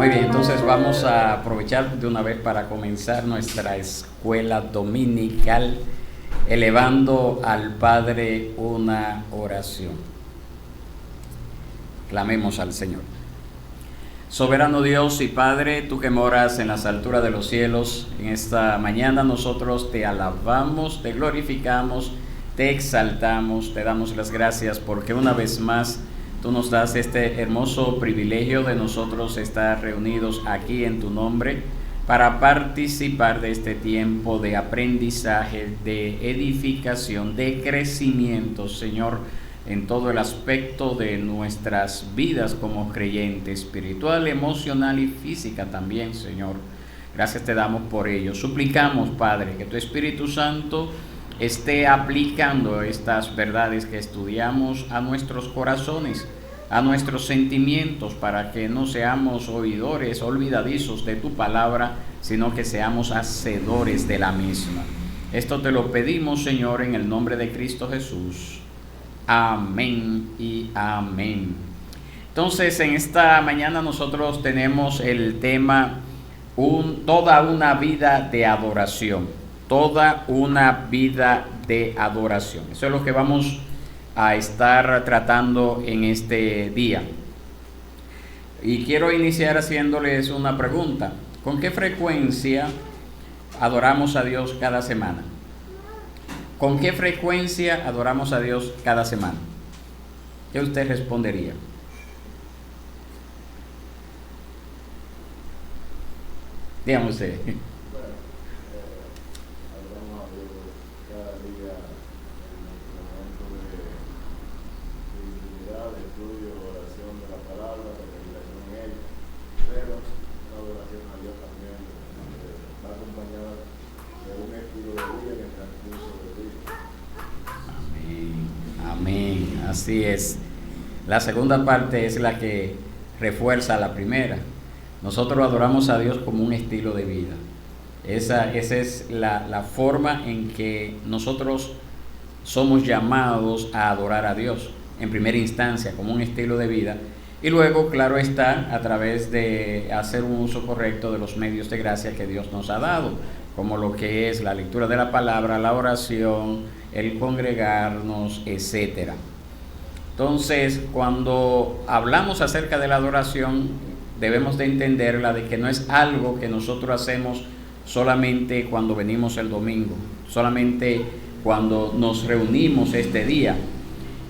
Muy bien, entonces vamos a aprovechar de una vez para comenzar nuestra escuela dominical, elevando al Padre una oración. Clamemos al Señor. Soberano Dios y Padre, tú que moras en las alturas de los cielos, en esta mañana nosotros te alabamos, te glorificamos, te exaltamos, te damos las gracias porque una vez más tú nos das este hermoso privilegio de nosotros estar reunidos aquí en tu nombre para participar de este tiempo de aprendizaje, de edificación, de crecimiento, Señor, en todo el aspecto de nuestras vidas como creyentes, espiritual, emocional y física también, Señor. Gracias te damos por ello. Suplicamos, Padre, que tu Espíritu Santo esté aplicando estas verdades que estudiamos a nuestros corazones, a nuestros sentimientos, para que no seamos oidores olvidadizos de tu palabra, sino que seamos hacedores de la misma. Esto te lo pedimos, Señor, en el nombre de Cristo Jesús. Amén y amén. Entonces, en esta mañana nosotros tenemos el tema toda una vida de adoración. Toda una vida de adoración. Eso es lo que vamos a estar tratando en este día. Y quiero iniciar haciéndoles una pregunta. ¿Con qué frecuencia adoramos a Dios cada semana? ¿Con qué frecuencia adoramos a Dios cada semana? ¿Qué usted respondería? Dígame usted. Así es. La segunda parte es la que refuerza la primera. Nosotros adoramos a Dios como un estilo de vida. Esa es la forma en que nosotros somos llamados a adorar a Dios, en primera instancia, como un estilo de vida. Y luego, claro está, a través de hacer un uso correcto de los medios de gracia que Dios nos ha dado, como lo que es la lectura de la palabra, la oración, el congregarnos, etcétera. Entonces, cuando hablamos acerca de la adoración, debemos de entenderla de que no es algo que nosotros hacemos solamente cuando venimos el domingo, solamente cuando nos reunimos este día.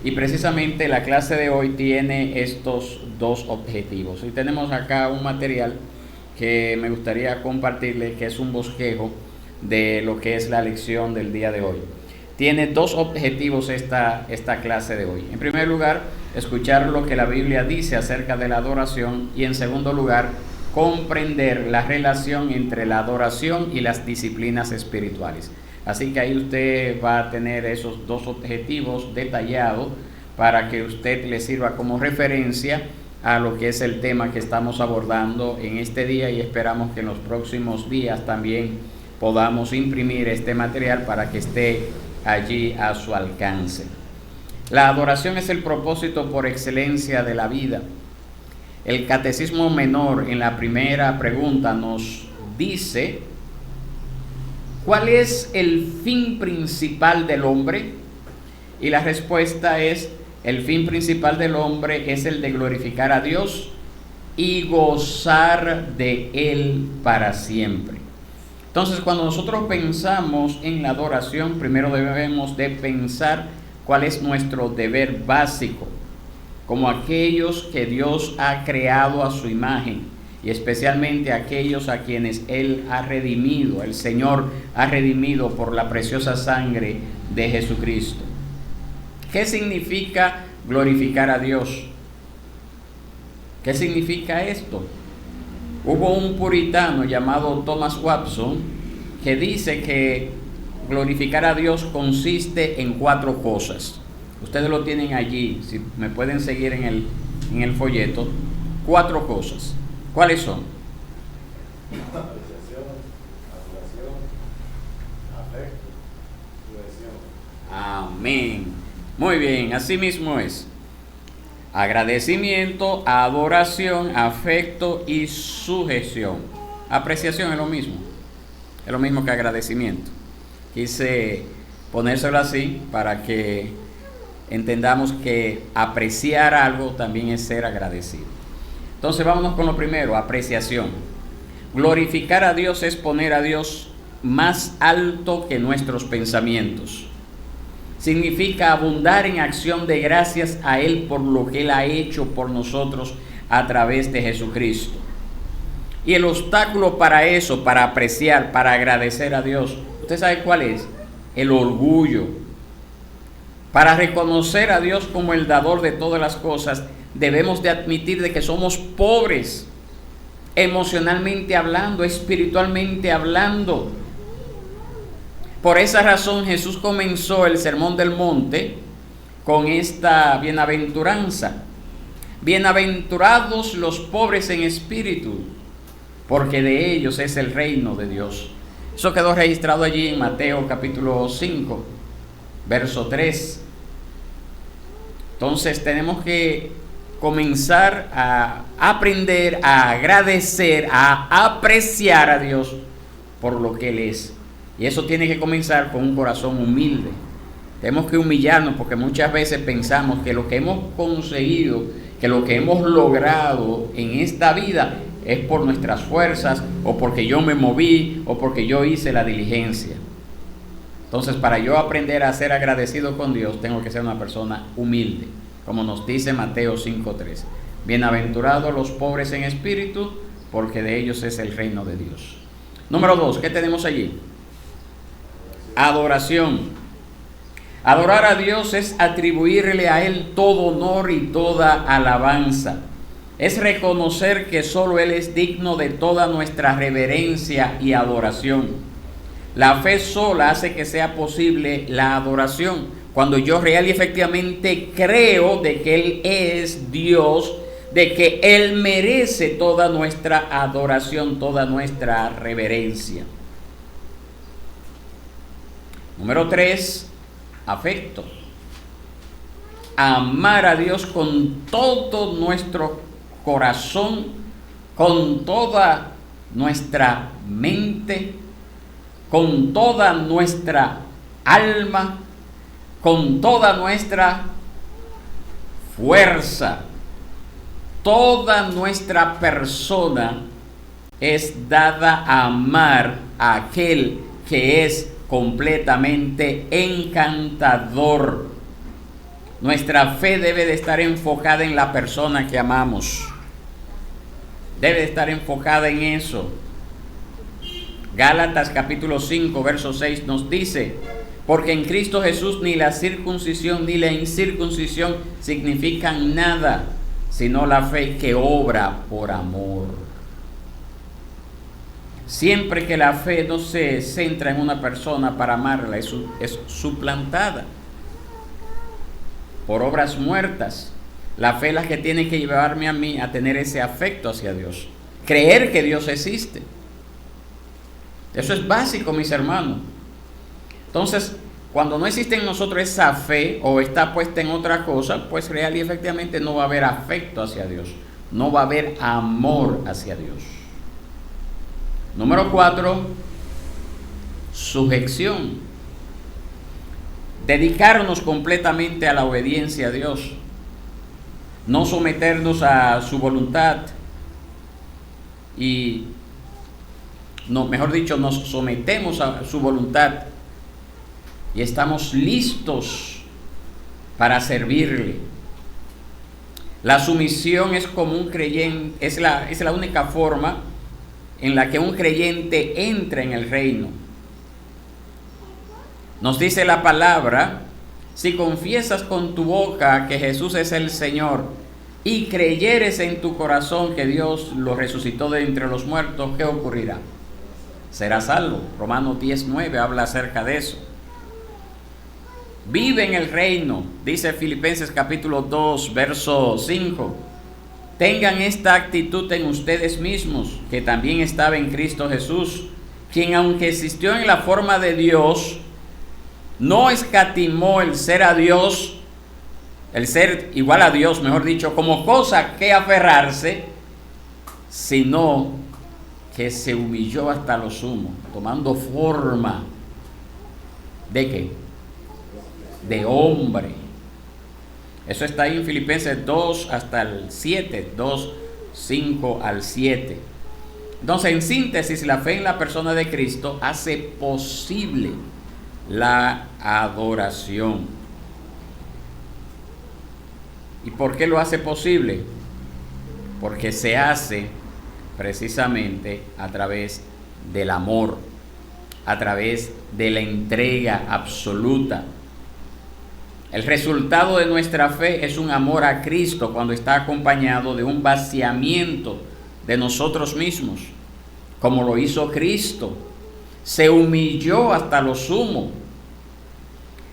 Y precisamente la clase de hoy tiene estos dos objetivos. Y tenemos acá un material que me gustaría compartirles, que es un bosquejo de lo que es la lección del día de hoy. Tiene dos objetivos esta clase de hoy. En primer lugar, escuchar lo que la Biblia dice acerca de la adoración, y en segundo lugar, comprender la relación entre la adoración y las disciplinas espirituales. Así que ahí usted va a tener esos dos objetivos detallados para que usted le sirva como referencia a lo que es el tema que estamos abordando en este día, y esperamos que en los próximos días también podamos imprimir este material para que esté allí a su alcance. La adoración es el propósito por excelencia de la vida. El Catecismo Menor, en la primera pregunta, nos dice: ¿cuál es el fin principal del hombre? Y la respuesta es: el fin principal del hombre es el de glorificar a Dios y gozar de Él para siempre. Entonces, cuando nosotros pensamos en la adoración, primero debemos de pensar cuál es nuestro deber básico, como aquellos que Dios ha creado a su imagen, y especialmente aquellos a quienes Él ha redimido, el Señor ha redimido por la preciosa sangre de Jesucristo. ¿Qué significa glorificar a Dios? ¿Qué significa esto? Hubo un puritano llamado Thomas Watson que dice que glorificar a Dios consiste en 4 cosas. Ustedes lo tienen allí, si me pueden seguir en el folleto. 4 cosas. ¿Cuáles son? Apreciación, adoración, afecto, cohesión. Amén. Muy bien, así mismo es. Agradecimiento, adoración, afecto y sujeción. Apreciación es lo mismo. Es lo mismo que agradecimiento. Quise ponérselo así para que entendamos que apreciar algo también es ser agradecido. Entonces vámonos con lo primero, apreciación. Glorificar a Dios es poner a Dios más alto que nuestros pensamientos. Significa abundar en acción de gracias a Él por lo que Él ha hecho por nosotros a través de Jesucristo. Y el obstáculo para eso, para apreciar, para agradecer a Dios, ¿usted sabe cuál es? El orgullo. Para reconocer a Dios como el dador de todas las cosas, debemos de admitir de que somos pobres, emocionalmente hablando, espiritualmente hablando. Por esa razón Jesús comenzó el Sermón del Monte con esta bienaventuranza. Bienaventurados los pobres en espíritu, porque de ellos es el reino de Dios. Eso quedó registrado allí en Mateo capítulo 5, verso 3. Entonces tenemos que comenzar a aprender, a agradecer, a apreciar a Dios por lo que Él es. Y eso tiene que comenzar con un corazón humilde. Tenemos que humillarnos porque muchas veces pensamos que lo que hemos conseguido, que lo que hemos logrado en esta vida es por nuestras fuerzas, o porque yo me moví, o porque yo hice la diligencia. Entonces, para yo aprender a ser agradecido con Dios, tengo que ser una persona humilde, como nos dice Mateo 5:3. Bienaventurados los pobres en espíritu, porque de ellos es el reino de Dios. Número 2, ¿qué tenemos allí? Adoración. Adorar a Dios es atribuirle a Él todo honor y toda alabanza. Es reconocer que solo Él es digno de toda nuestra reverencia y adoración. La fe sola hace que sea posible la adoración. Cuando yo real y efectivamente creo de que Él es Dios, de que Él merece toda nuestra adoración, toda nuestra reverencia. Número 3, afecto. Amar a Dios con todo nuestro corazón, con toda nuestra mente, con toda nuestra alma, con toda nuestra fuerza. Toda nuestra persona es dada a amar a aquel que es completamente encantador. Nuestra fe debe de estar enfocada en la persona que amamos. Debe de estar enfocada en eso. Gálatas capítulo 5, verso 6 nos dice: porque en Cristo Jesús ni la circuncisión ni la incircuncisión significan nada, sino la fe que obra por amor. Siempre que la fe no se centra en una persona para amarla, es suplantada por obras muertas. La fe es la que tiene que llevarme a mí a tener ese afecto hacia Dios. Creer que Dios existe. Eso es básico, mis hermanos. Entonces, cuando no existe en nosotros esa fe o está puesta en otra cosa, pues real y efectivamente no va a haber afecto hacia Dios. No va a haber amor hacia Dios. Número 4, sujeción. Dedicarnos completamente a la obediencia a Dios. No someternos a su voluntad. Mejor dicho, nos sometemos a su voluntad y estamos listos para servirle. La sumisión es como un creyente, es la única forma en la que un creyente entra en el reino. Nos dice la palabra: si confiesas con tu boca que Jesús es el Señor y creyeres en tu corazón que Dios lo resucitó de entre los muertos, ¿qué ocurrirá? Serás salvo. Romanos 10:9 habla acerca de eso. Vive en el reino, dice Filipenses capítulo 2, verso 5. Tengan esta actitud en ustedes mismos, que también estaba en Cristo Jesús, quien aunque existió en la forma de Dios, no escatimó el ser a Dios el ser igual a Dios, mejor dicho, como cosa que aferrarse, sino que se humilló hasta lo sumo, tomando forma ¿de qué? De hombre. Eso está ahí en Filipenses 2 hasta el 7, 2, 5 al 7. Entonces, en síntesis, la fe en la persona de Cristo hace posible la adoración. ¿Y por qué lo hace posible? Porque se hace precisamente a través del amor, a través de la entrega absoluta. El resultado de nuestra fe es un amor a Cristo cuando está acompañado de un vaciamiento de nosotros mismos, como lo hizo Cristo. Se humilló hasta lo sumo.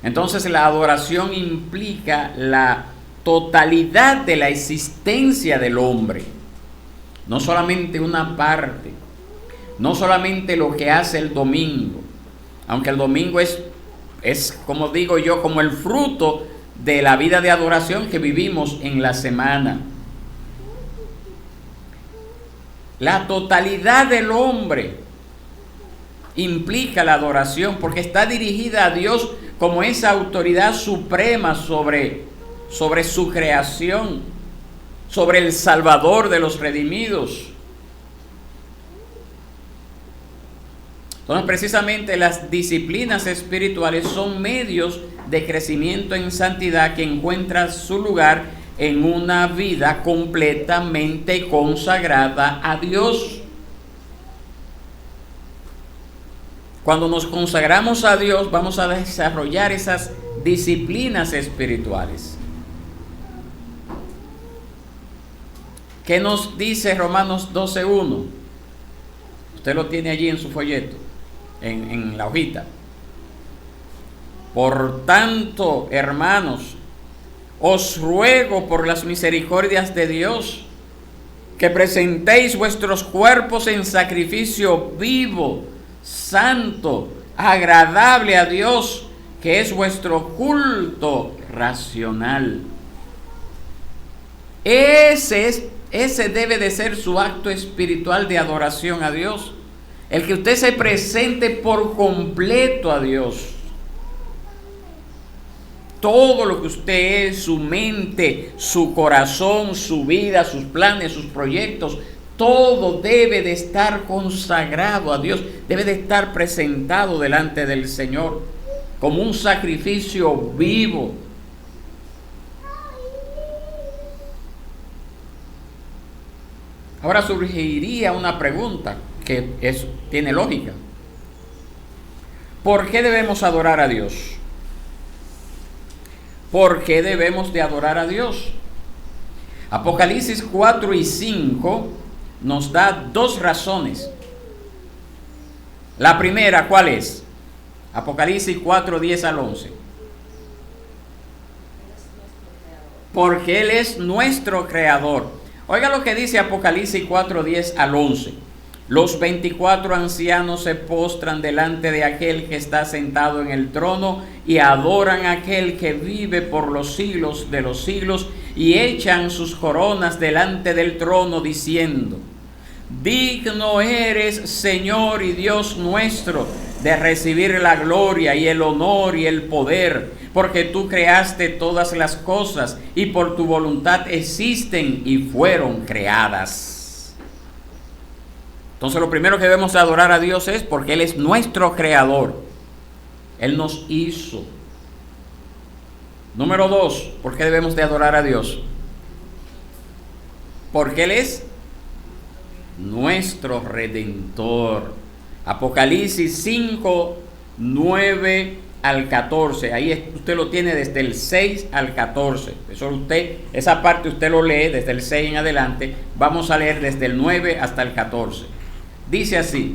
Entonces la adoración implica la totalidad de la existencia del hombre, no solamente una parte, no solamente lo que hace el domingo, aunque el domingo es como digo yo, como el fruto de la vida de adoración que vivimos en la semana. La totalidad del hombre implica la adoración porque está dirigida a Dios como esa autoridad suprema sobre su creación, sobre el Salvador de los redimidos. Entonces, precisamente las disciplinas espirituales son medios de crecimiento en santidad que encuentran su lugar en una vida completamente consagrada a Dios. Cuando nos consagramos a Dios, vamos a desarrollar esas disciplinas espirituales. ¿Qué nos dice Romanos 12:1? Usted lo tiene allí en su folleto, en la hojita. Por tanto, hermanos, os ruego por las misericordias de Dios que presentéis vuestros cuerpos en sacrificio vivo, santo, agradable a Dios, que es vuestro culto racional. Ese debe de ser su acto espiritual de adoración a Dios. El que usted se presente por completo a Dios. Todo lo que usted es, su mente, su corazón, su vida, sus planes, sus proyectos, todo debe de estar consagrado a Dios, debe de estar presentado delante del Señor como un sacrificio vivo. Ahora surgiría una pregunta que tiene lógica. ¿Por qué debemos adorar a Dios? ¿Por qué debemos de adorar a Dios? Apocalipsis 4 y 5 nos da dos razones. La primera, ¿cuál es? Apocalipsis 4, 10 al 11. Porque Él es nuestro creador. Oiga lo que dice Apocalipsis 4, 10 al 11. Los 24 ancianos se postran delante de aquel que está sentado en el trono y adoran a aquel que vive por los siglos de los siglos y echan sus coronas delante del trono diciendo: digno eres, Señor y Dios nuestro, de recibir la gloria y el honor y el poder, porque tú creaste todas las cosas y por tu voluntad existen y fueron creadas. Entonces lo primero que debemos adorar a Dios es porque Él es nuestro creador. Él nos hizo. Número 2, ¿por qué debemos de adorar a Dios? Porque Él es nuestro Redentor. Apocalipsis 5, 9 al 14. Ahí usted lo tiene desde el 6 al 14. Esa parte usted lo lee desde el 6 en adelante. Vamos a leer desde el 9 hasta el 14. Dice así: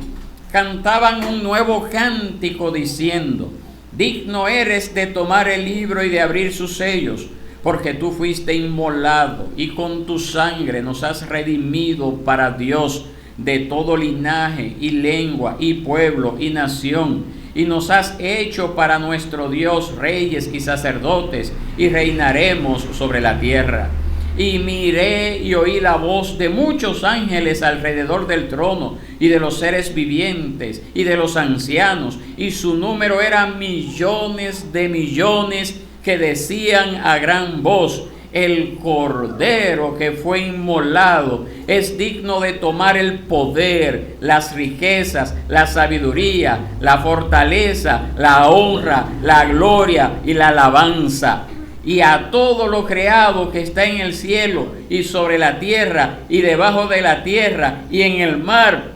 cantaban un nuevo cántico diciendo: digno eres de tomar el libro y de abrir sus sellos, porque tú fuiste inmolado y con tu sangre nos has redimido para Dios de todo linaje y lengua y pueblo y nación, y nos has hecho para nuestro Dios reyes y sacerdotes, y reinaremos sobre la tierra. Y miré y oí la voz de muchos ángeles alrededor del trono, y de los seres vivientes, y de los ancianos, y su número era millones de millones, que decían a gran voz: el Cordero que fue inmolado es digno de tomar el poder, las riquezas, la sabiduría, la fortaleza, la honra, la gloria y la alabanza. Y a todo lo creado que está en el cielo y sobre la tierra y debajo de la tierra y en el mar,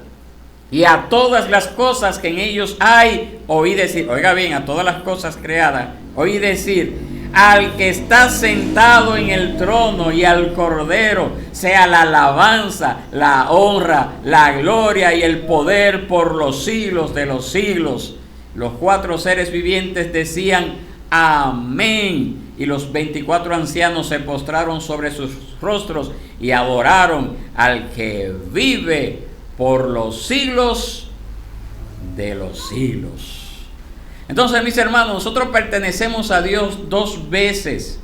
y a todas las cosas que en ellos hay, oí decir, oiga bien, a todas las cosas creadas, oí decir: al que está sentado en el trono y al Cordero sea la alabanza, la honra, la gloria y el poder por los siglos de los siglos. Los 4 seres vivientes decían: amén. Y los 24 ancianos se postraron sobre sus rostros y adoraron al que vive por los siglos de los siglos. Entonces, mis hermanos, nosotros pertenecemos a Dios 2 veces,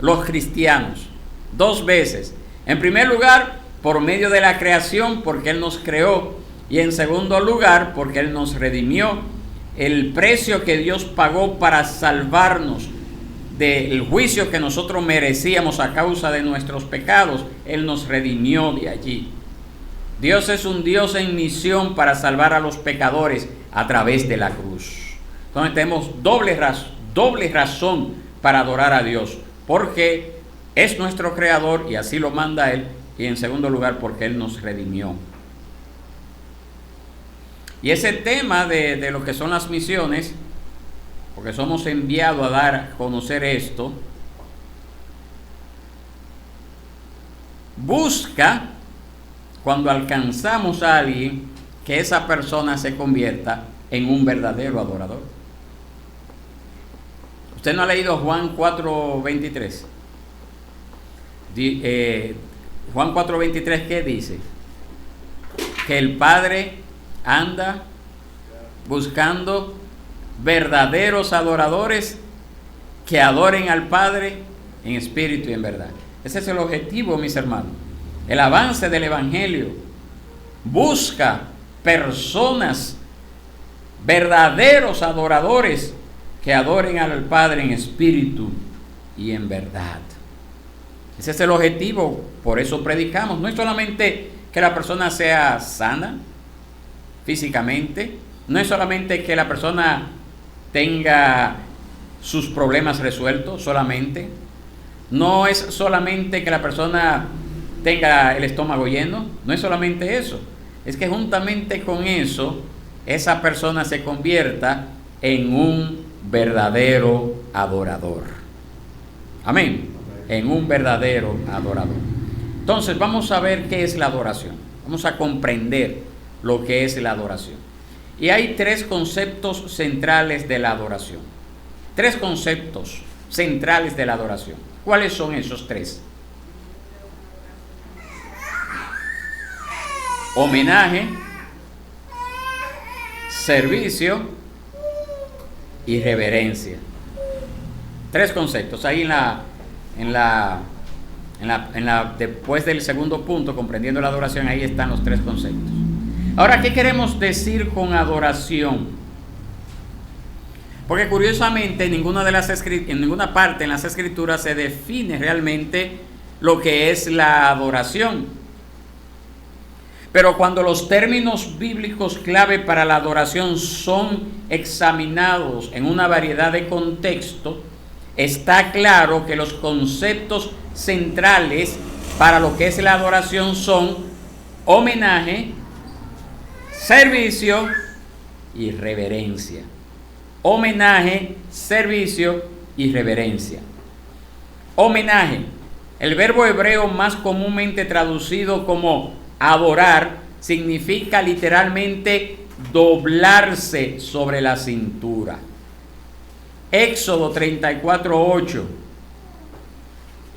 los cristianos, 2 veces. En primer lugar, por medio de la creación, porque Él nos creó. Y en segundo lugar, porque Él nos redimió. El precio que Dios pagó para salvarnos del juicio que nosotros merecíamos a causa de nuestros pecados, Él nos redimió de allí. Dios es un Dios en misión para salvar a los pecadores a través de la cruz. Entonces tenemos doble razón para adorar a Dios, porque es nuestro creador y así lo manda Él, y en segundo lugar porque Él nos redimió. Y ese tema de lo que son las misiones, porque somos enviados a dar a conocer esto, busca, cuando alcanzamos a alguien, que esa persona se convierta en un verdadero adorador. ¿Usted no ha leído Juan 4:23? Juan 4:23, ¿qué dice? Que el Padre anda buscando verdaderos adoradores que adoren al Padre en espíritu y en verdad. Ese es el objetivo, mis hermanos. El avance del Evangelio busca personas, verdaderos adoradores que adoren al Padre en espíritu y en verdad. Ese es el objetivo, por eso predicamos. No es solamente que la persona sea sana físicamente, no es solamente que la persona tenga sus problemas resueltos solamente, no es solamente que la persona tenga el estómago lleno, no es solamente eso, es que juntamente con eso, esa persona se convierta en un verdadero adorador. Amén. En un verdadero adorador. Entonces vamos a ver qué es la adoración. Vamos a comprender lo que es la adoración. Y hay 3 conceptos centrales de la adoración. 3 conceptos centrales de la adoración. ¿Cuáles son esos 3? Homenaje, servicio y reverencia. 3 conceptos. Ahí después del segundo punto, comprendiendo la adoración, ahí están los 3 conceptos. Ahora, ¿qué queremos decir con adoración? Porque curiosamente en ninguna parte en las Escrituras se define realmente lo que es la adoración. Pero cuando los términos bíblicos clave para la adoración son examinados en una variedad de contextos, está claro que los conceptos centrales para lo que es la adoración son homenaje, servicio y reverencia. Homenaje, servicio y reverencia. Homenaje, el verbo hebreo más comúnmente traducido como adorar, significa literalmente doblarse sobre la cintura. Éxodo 34:8,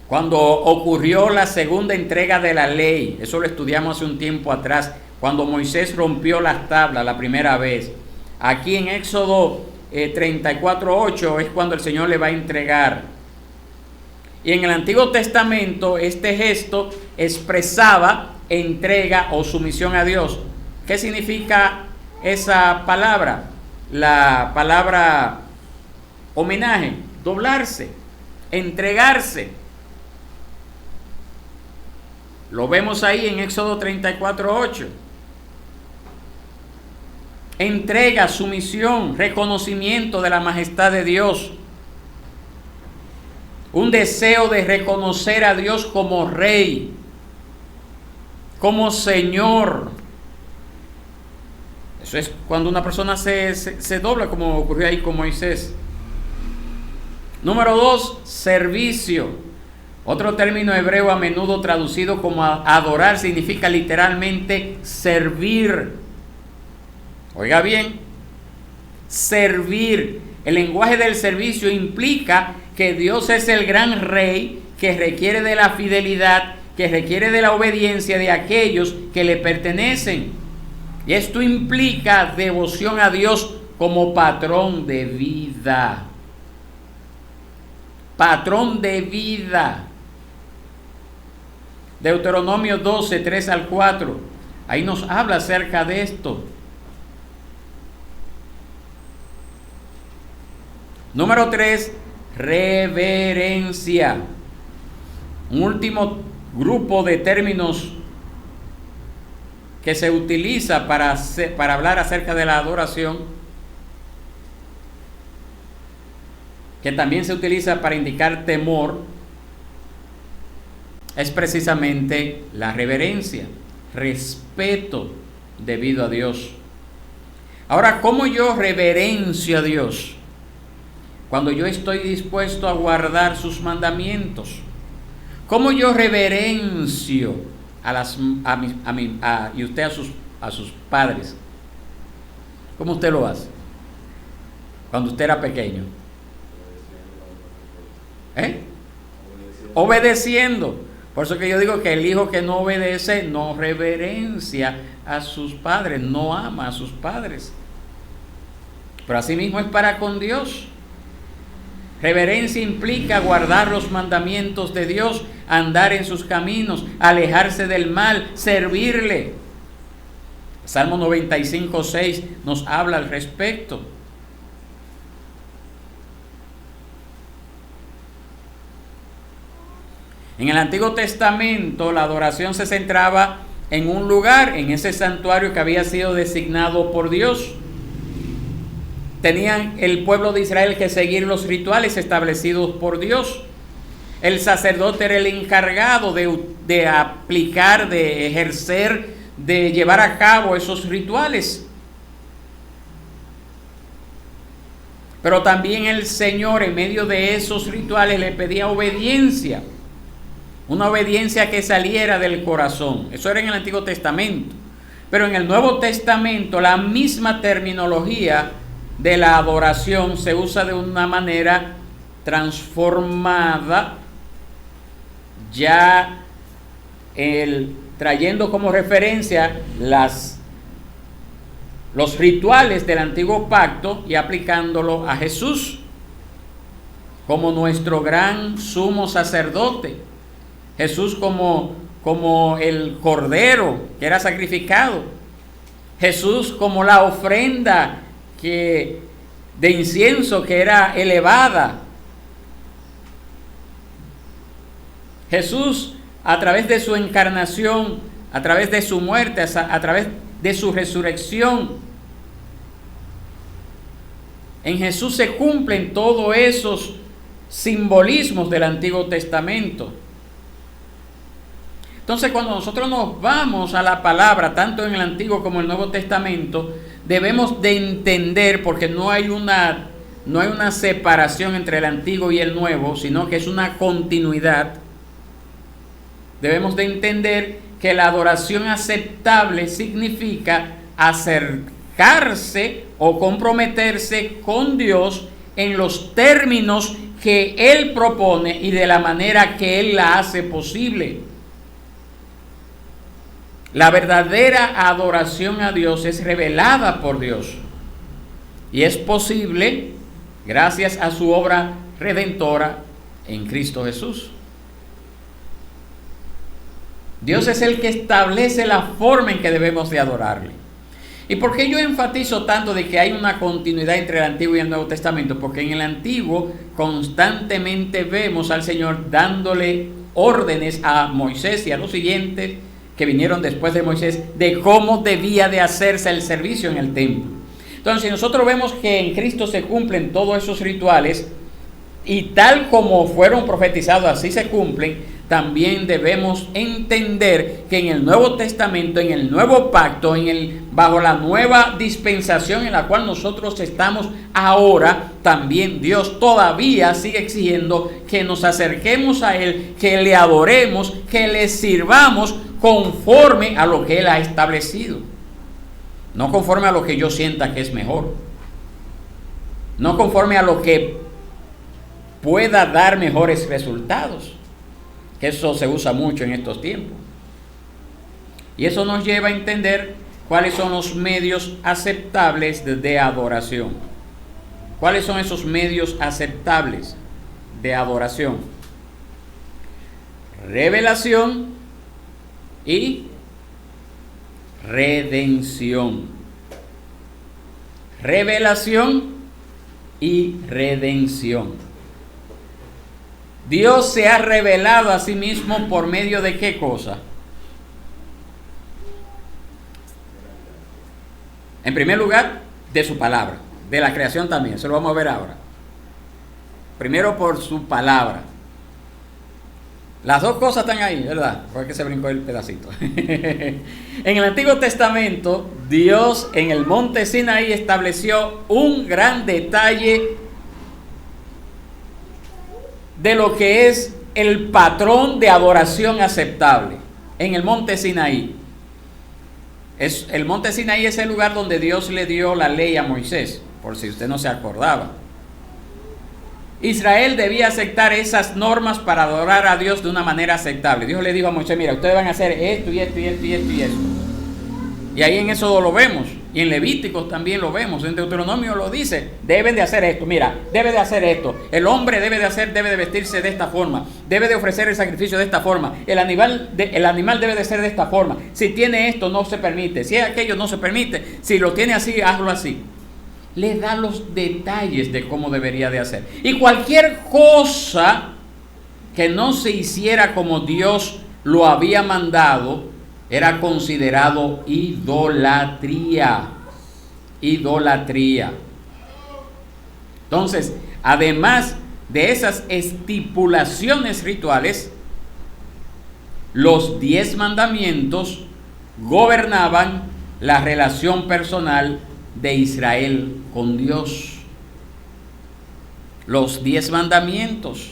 cuando ocurrió la segunda entrega de la ley, eso lo estudiamos hace un tiempo atrás, cuando Moisés rompió las tablas la primera vez. Aquí en Éxodo 34:8 es cuando el Señor le va a entregar. Y en el Antiguo Testamento este gesto expresaba entrega o sumisión a Dios. ¿Qué significa esa palabra? La palabra homenaje, doblarse, entregarse. Lo vemos ahí en Éxodo 34:8. Entrega, sumisión, reconocimiento de la majestad de Dios. Un deseo de reconocer a Dios como Rey, como Señor. Eso es cuando una persona se dobla, como ocurrió ahí con Moisés. Número 2, servicio. Otro término hebreo a menudo traducido como adorar significa literalmente servir. Oiga bien, servir. El lenguaje del servicio implica que Dios es el gran Rey que requiere de la fidelidad, que requiere de la obediencia de aquellos que le pertenecen. Y esto implica devoción a Dios como patrón de vida. Patrón de vida. Deuteronomio 12, 3 al 4. Ahí nos habla acerca de esto. Número 3, reverencia. Un último grupo de términos que se utiliza para hablar acerca de la adoración, que también se utiliza para indicar temor, es precisamente la reverencia, respeto debido a Dios. Ahora, ¿cómo yo reverencio a Dios? Cuando yo estoy dispuesto a guardar sus mandamientos. ¿Cómo yo reverencio y usted a sus padres? ¿Cómo usted lo hace? Cuando usted era pequeño. Obedeciendo. Por eso que yo digo que el hijo que no obedece no reverencia a sus padres, no ama a sus padres. Pero así mismo es para con Dios. Reverencia implica guardar los mandamientos de Dios, andar en sus caminos, alejarse del mal, servirle. Salmo 95:6 nos habla al respecto. En el Antiguo Testamento la adoración se centraba en un lugar, en ese santuario que había sido designado por Dios. Tenían el pueblo de Israel que seguir los rituales establecidos por Dios. El sacerdote era el encargado de aplicar, de ejercer, de llevar a cabo esos rituales. Pero también el Señor, en medio de esos rituales, le pedía obediencia. Una obediencia que saliera del corazón. Eso era en el Antiguo Testamento. Pero en el Nuevo Testamento, la misma terminología de la adoración se usa de una manera transformada, ya trayendo como referencia los rituales del antiguo pacto y aplicándolo a Jesús como nuestro gran sumo sacerdote. Jesús como el cordero que era sacrificado. Jesús como la ofrenda de incienso que era elevada. Jesús, a través de su encarnación, a través de su muerte, a través de su resurrección, en Jesús se cumplen todos esos simbolismos del Antiguo Testamento. Entonces, cuando nosotros nos vamos a la palabra, tanto en el Antiguo como en el Nuevo Testamento, debemos de entender, porque no hay una separación entre el Antiguo y el Nuevo, sino que es una continuidad. Debemos de entender que la adoración aceptable significa acercarse o comprometerse con Dios en los términos que Él propone y de la manera que Él la hace posible. La verdadera adoración a Dios es revelada por Dios y es posible gracias a su obra redentora en Cristo Jesús. Dios es el que establece la forma en que debemos de adorarle. ¿Y por qué yo enfatizo tanto de que hay una continuidad entre el Antiguo y el Nuevo Testamento? Porque en el Antiguo constantemente vemos al Señor dándole órdenes a Moisés y a los siguientes que vinieron después de Moisés de cómo debía de hacerse el servicio en el templo. Entonces, si nosotros vemos que en Cristo se cumplen todos esos rituales y tal como fueron profetizados así se cumplen, también debemos entender que en el Nuevo Testamento, en el Nuevo Pacto, bajo la nueva dispensación en la cual nosotros estamos ahora, también Dios todavía sigue exigiendo que nos acerquemos a Él, que le adoremos, que le sirvamos conforme a lo que Él ha establecido. No conforme a lo que yo sienta que es mejor. No conforme a lo que pueda dar mejores resultados. Que eso se usa mucho en estos tiempos. Y eso nos lleva a entender cuáles son los medios aceptables de adoración. ¿Cuáles son esos medios aceptables de adoración? Revelación y redención. Revelación y redención. Dios se ha revelado a sí mismo por medio de ¿qué cosa? En primer lugar, de su palabra, de la creación también, eso lo vamos a ver ahora. Primero por su palabra. Las dos cosas están ahí, ¿verdad? Porque se brincó el pedacito. En el Antiguo Testamento, Dios en el monte Sinaí estableció un gran detalle de lo que es el patrón de adoración aceptable en el monte Sinaí. El monte Sinaí es el lugar donde Dios le dio la ley a Moisés, por si usted no se acordaba. Israel debía aceptar esas normas para adorar a Dios de una manera aceptable. Dios le dijo a Moisés, mira, ustedes van a hacer esto y esto y esto y esto y esto. Y ahí en eso lo vemos. Y en Levíticos también lo vemos. En Deuteronomio lo dice. Deben de hacer esto. Mira, debe de hacer esto. El hombre debe de vestirse de esta forma. Debe de ofrecer el sacrificio de esta forma. El animal debe de ser de esta forma. Si tiene esto, no se permite. Si aquello, no se permite. Si lo tiene así, hazlo así. Le da los detalles de cómo debería de hacer. Y cualquier cosa que no se hiciera como Dios lo había mandado, era considerado idolatría. Idolatría. Entonces, además de esas estipulaciones rituales, los 10 mandamientos gobernaban la relación personal de Israel con Dios. Los 10 mandamientos.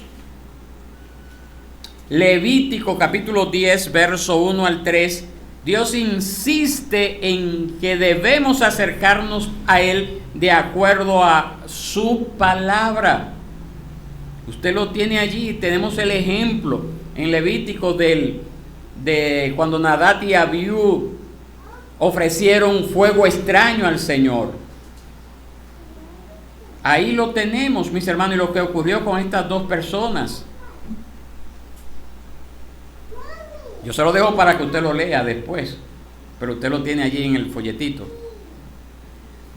Levítico capítulo 10, verso 1 al 3, Dios insiste en que debemos acercarnos a Él de acuerdo a su palabra. Usted lo tiene allí, tenemos el ejemplo en Levítico de cuando Nadab y Abiú ofrecieron fuego extraño al Señor. Ahí lo tenemos, mis hermanos, y lo que ocurrió con estas dos personas. Yo se lo dejo para que usted lo lea después, pero usted lo tiene allí en el folletito.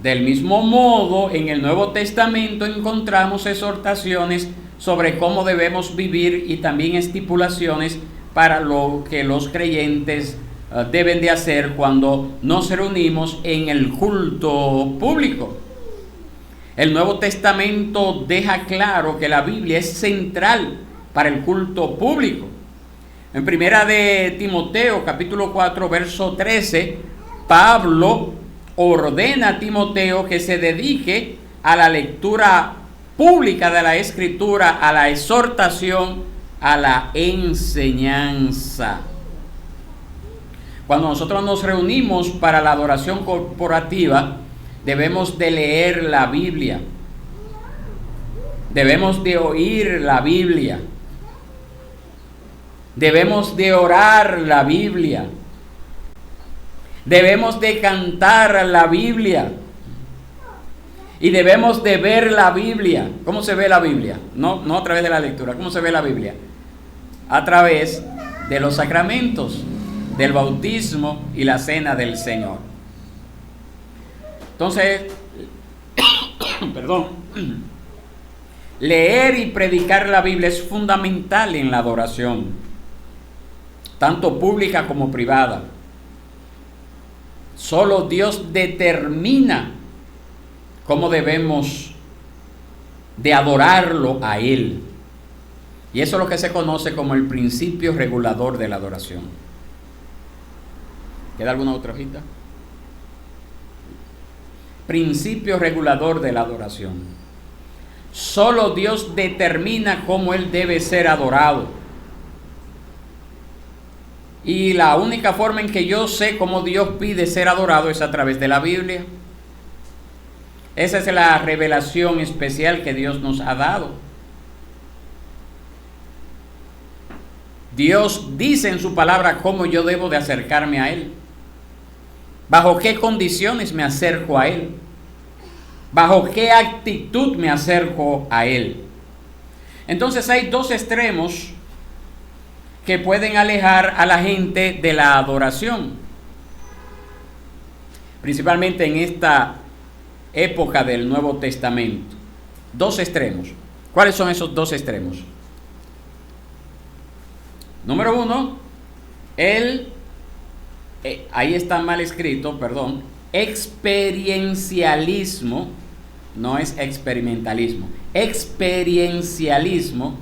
Del mismo modo, en el Nuevo Testamento encontramos exhortaciones sobre cómo debemos vivir y también estipulaciones para lo que los creyentes deben de hacer cuando nos reunimos en el culto público. El Nuevo Testamento deja claro que la Biblia es central para el culto público. En primera de Timoteo, capítulo 4, verso 13, Pablo ordena a Timoteo que se dedique a la lectura pública de la Escritura, a la exhortación, a la enseñanza. Cuando nosotros nos reunimos para la adoración corporativa, debemos de leer la Biblia. Debemos de oír la Biblia. Debemos de orar la Biblia. Debemos de cantar la Biblia. Y debemos de ver la Biblia. ¿Cómo se ve la Biblia? No a través de la lectura. ¿Cómo se ve la Biblia? A través de los sacramentos, del bautismo y la cena del Señor. Entonces, leer y predicar la Biblia es fundamental en la adoración, tanto pública como privada. Solo Dios determina cómo debemos de adorarlo a Él. Y eso es lo que se conoce como el principio regulador de la adoración. ¿Queda alguna otra hojita? Principio regulador de la adoración. Solo Dios determina cómo Él debe ser adorado. Y la única forma en que yo sé cómo Dios pide ser adorado es a través de la Biblia. Esa es la revelación especial que Dios nos ha dado. Dios dice en su palabra cómo yo debo de acercarme a Él. Bajo qué condiciones me acerco a Él. Bajo qué actitud me acerco a Él. Entonces hay dos extremos que pueden alejar a la gente de la adoración. Principalmente en esta época del Nuevo Testamento. Dos extremos. ¿Cuáles son esos dos extremos? Número uno, ahí está mal escrito, perdón, experiencialismo, no es experimentalismo, experiencialismo.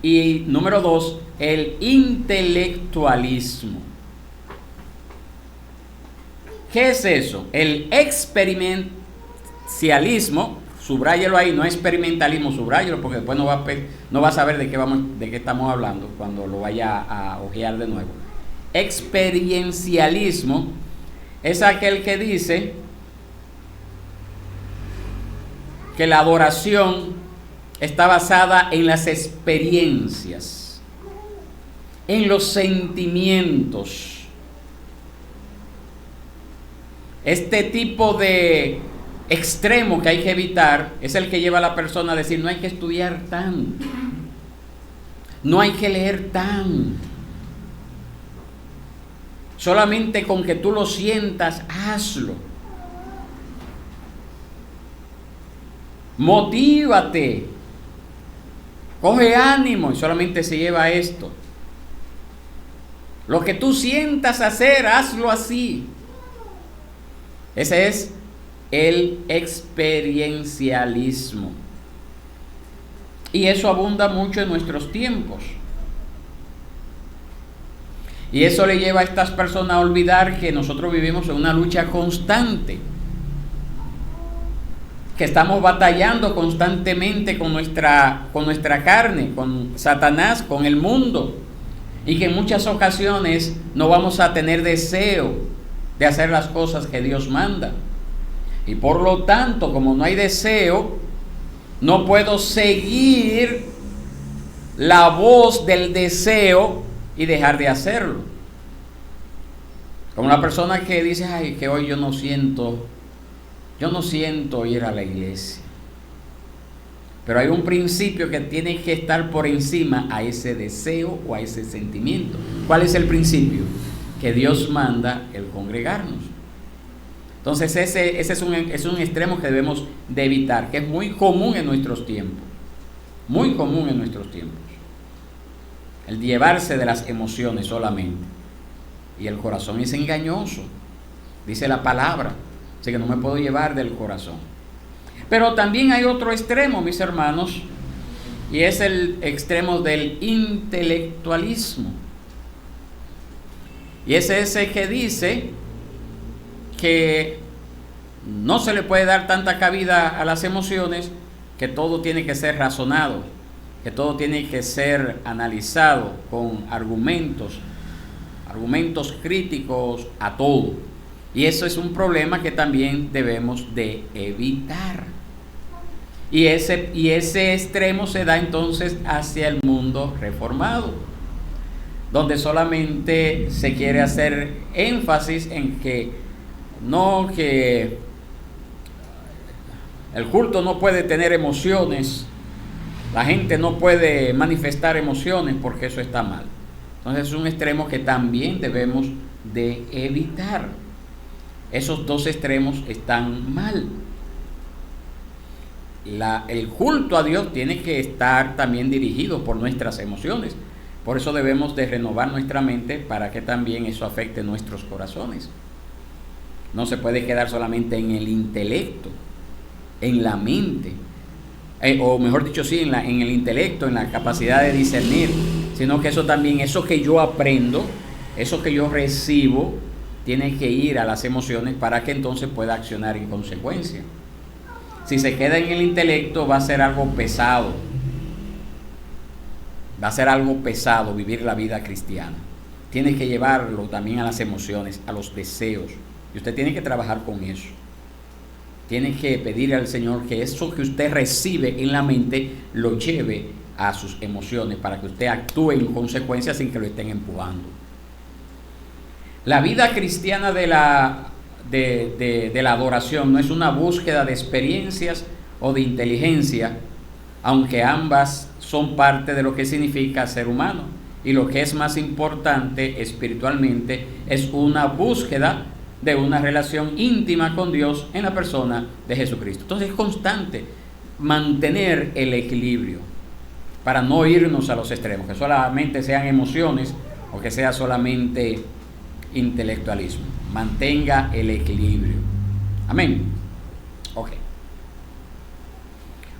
Y número dos, el intelectualismo. ¿Qué es eso? El experiencialismo, subráyelo ahí, no experimentalismo, subráyelo, porque después no va a saber de qué estamos hablando cuando lo vaya a ojear de nuevo. Experiencialismo es aquel que dice que la adoración está basada en las experiencias, en los sentimientos. Este tipo de extremo que hay que evitar es el que lleva a la persona a decir: no hay que estudiar tanto, no hay que leer tanto, solamente con que tú lo sientas, hazlo. Motívate, coge ánimo, y solamente se lleva esto. Lo que tú sientas hacer, hazlo así. Ese es el experiencialismo. Y eso abunda mucho en nuestros tiempos. Y eso le lleva a estas personas a olvidar que nosotros vivimos en una lucha constante. Que estamos batallando constantemente con nuestra carne, con Satanás, con el mundo. Y que en muchas ocasiones no vamos a tener deseo de hacer las cosas que Dios manda. Y por lo tanto, como no hay deseo, no puedo seguir la voz del deseo y dejar de hacerlo. Como la persona que dice: ay, que hoy yo no siento ir a la iglesia. Pero hay un principio que tiene que estar por encima a ese deseo o a ese sentimiento. ¿Cuál es el principio? Que Dios manda el congregarnos. Entonces ese es un extremo que debemos de evitar, que es muy común en nuestros tiempos. Muy común en nuestros tiempos. El llevarse de las emociones solamente. Y el corazón es engañoso, dice la palabra. Así que no me puedo llevar del corazón. Pero también hay otro extremo, mis hermanos, y es el extremo del intelectualismo. Y es ese que dice que no se le puede dar tanta cabida a las emociones, que todo tiene que ser razonado, que todo tiene que ser analizado con argumentos críticos a todo. Y eso es un problema que también debemos de evitar. Y ese extremo se da entonces hacia el mundo reformado. donde solamente se quiere hacer énfasis en que el culto no puede tener emociones, la gente no puede manifestar emociones porque eso está mal. Entonces es un extremo que también debemos de evitar. Esos dos extremos están mal. El culto a Dios tiene que estar también dirigido por nuestras emociones. Por eso debemos de renovar nuestra mente para que también eso afecte nuestros corazones. No se puede quedar solamente en el intelecto, en la mente, o mejor dicho, sí, en el intelecto, en la capacidad de discernir, sino que eso también, eso que yo aprendo, eso que yo recibo, tiene que ir a las emociones para que entonces pueda accionar en consecuencia. Si se queda en el intelecto, va a ser algo pesado. Va a ser algo pesado vivir la vida cristiana. Tiene que llevarlo también a las emociones, a los deseos. Y usted tiene que trabajar con eso. Tiene que pedirle al Señor que eso que usted recibe en la mente lo lleve a sus emociones para que usted actúe en consecuencia sin que lo estén empujando. La vida cristiana de la adoración no es una búsqueda de experiencias o de inteligencia, aunque ambas son parte de lo que significa ser humano. Y lo que es más importante espiritualmente es una búsqueda de una relación íntima con Dios en la persona de Jesucristo. Entonces es constante mantener el equilibrio para no irnos a los extremos, que solamente sean emociones o que sea solamente intelectualismo. Mantenga el equilibrio. Amén. Ok.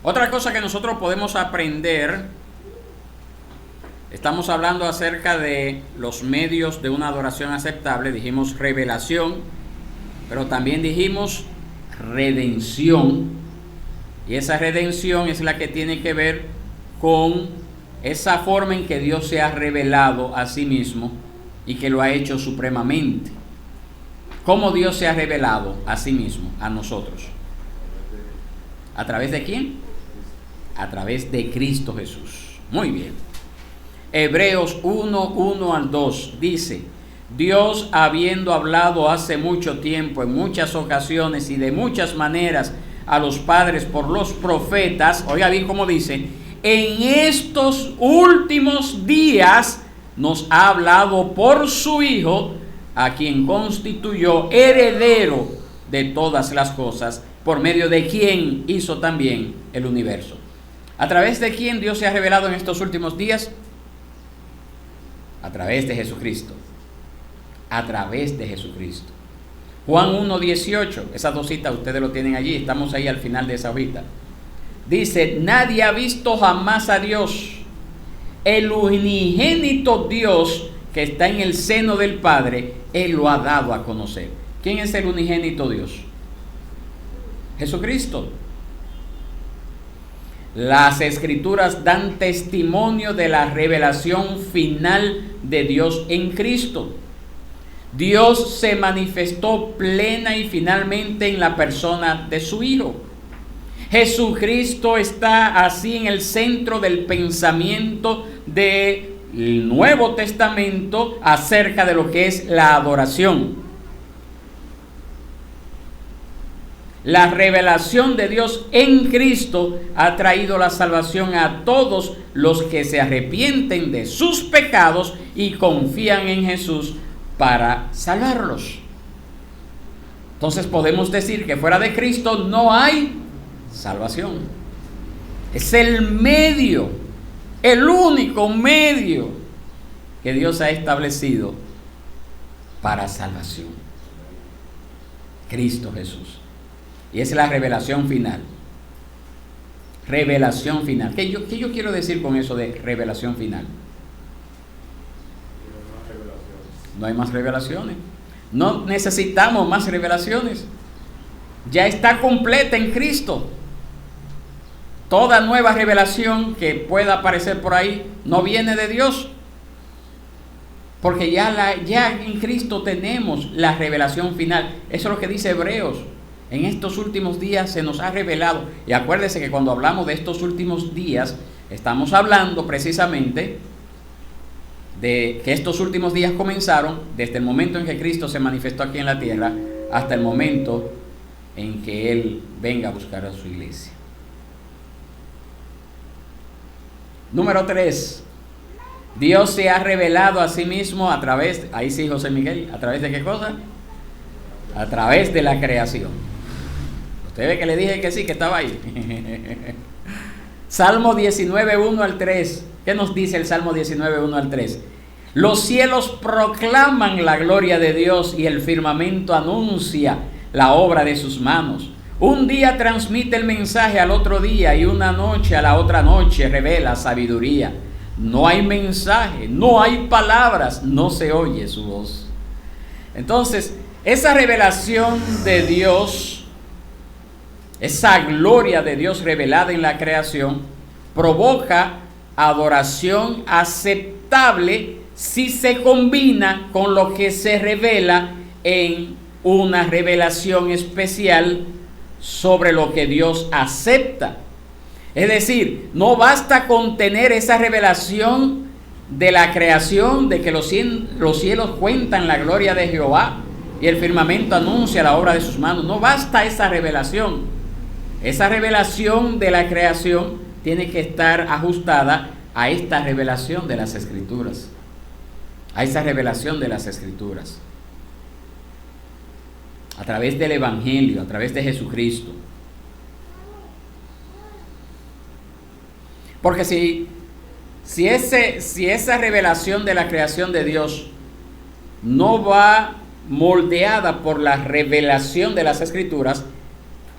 Otra cosa que nosotros podemos aprender, estamos hablando acerca de los medios de una adoración aceptable. Dijimos revelación, pero también dijimos redención. Y esa redención es la que tiene que ver con esa forma en que Dios se ha revelado a sí mismo y que lo ha hecho supremamente. ¿Cómo Dios se ha revelado a sí mismo, a nosotros? ¿A través de quién? A través de Cristo Jesús. Muy bien. Hebreos 1:1 al 2 dice: Dios, habiendo hablado hace mucho tiempo, en muchas ocasiones y de muchas maneras a los padres por los profetas, oiga bien cómo dice, en estos últimos días nos ha hablado por su Hijo, a quien constituyó heredero de todas las cosas, por medio de quien hizo también el universo. ¿A través de quién Dios se ha revelado en estos últimos días? A través de Jesucristo. A través de Jesucristo. Juan 1:18, esas dos citas ustedes lo tienen allí, estamos ahí al final de esa hojita. Dice: nadie ha visto jamás a Dios. El unigénito Dios que está en el seno del Padre, Él lo ha dado a conocer. ¿Quién es el unigénito Dios? Jesucristo. Las Escrituras dan testimonio de la revelación final de Dios en Cristo. Dios se manifestó plena y finalmente en la persona de su Hijo. Jesucristo está así en el centro del pensamiento del Nuevo Testamento acerca de lo que es la adoración. La revelación de Dios en Cristo ha traído la salvación a todos los que se arrepienten de sus pecados y confían en Jesús para salvarlos. Entonces podemos decir que fuera de Cristo no hay salvación. Es el medio, el único medio que Dios ha establecido para salvación. Cristo Jesús. Y es la revelación final. Revelación final. ¿Qué yo quiero decir con eso de revelación final? No hay más revelaciones. No necesitamos más revelaciones. Ya está completa en Cristo. Toda nueva revelación que pueda aparecer por ahí no viene de Dios. Porque ya en Cristo tenemos la revelación final. Eso es lo que dice Hebreos. En estos últimos días se nos ha revelado. Y acuérdese que cuando hablamos de estos últimos días, estamos hablando precisamente de que estos últimos días comenzaron desde el momento en que Cristo se manifestó aquí en la tierra hasta el momento en que Él venga a buscar a su iglesia. Número 3. Dios se ha revelado a sí mismo a través, ahí sí José Miguel, ¿a través de qué cosa? A través de la creación. Usted ve que le dije que sí, que estaba ahí. Salmo 19, 1 al 3. ¿Qué nos dice el Salmo 19, 1 al 3? Los cielos proclaman la gloria de Dios y el firmamento anuncia la obra de sus manos. Un día transmite el mensaje al otro día y una noche a la otra noche revela sabiduría. No hay mensaje, no hay palabras, no se oye su voz. Entonces, esa revelación de Dios, esa gloria de Dios revelada en la creación, provoca adoración aceptable si se combina con lo que se revela en una revelación especial sobre lo que Dios acepta. Es decir, no basta con tener esa revelación de la creación, de que los cielos cuentan la gloria de Jehová y el firmamento anuncia la obra de sus manos. No basta esa revelación. Esa revelación de la creación tiene que estar ajustada a esta revelación de las Escrituras. A esa revelación de las Escrituras. A través del Evangelio, a través de Jesucristo. Porque si esa revelación de la creación de Dios no va moldeada por la revelación de las Escrituras,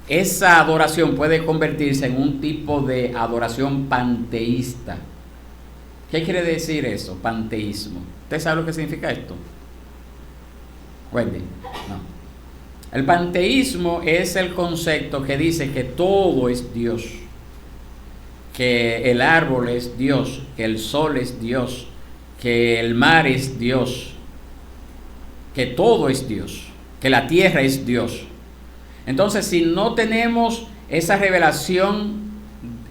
esa adoración puede convertirse en un tipo de adoración panteísta. ¿Qué quiere decir eso? Panteísmo. ¿Usted sabe lo que significa esto? Wendy. No. El panteísmo es el concepto que dice que todo es Dios, que el árbol es Dios, que el sol es Dios, que el mar es Dios, que todo es Dios, que la tierra es Dios. Entonces, si no tenemos esa revelación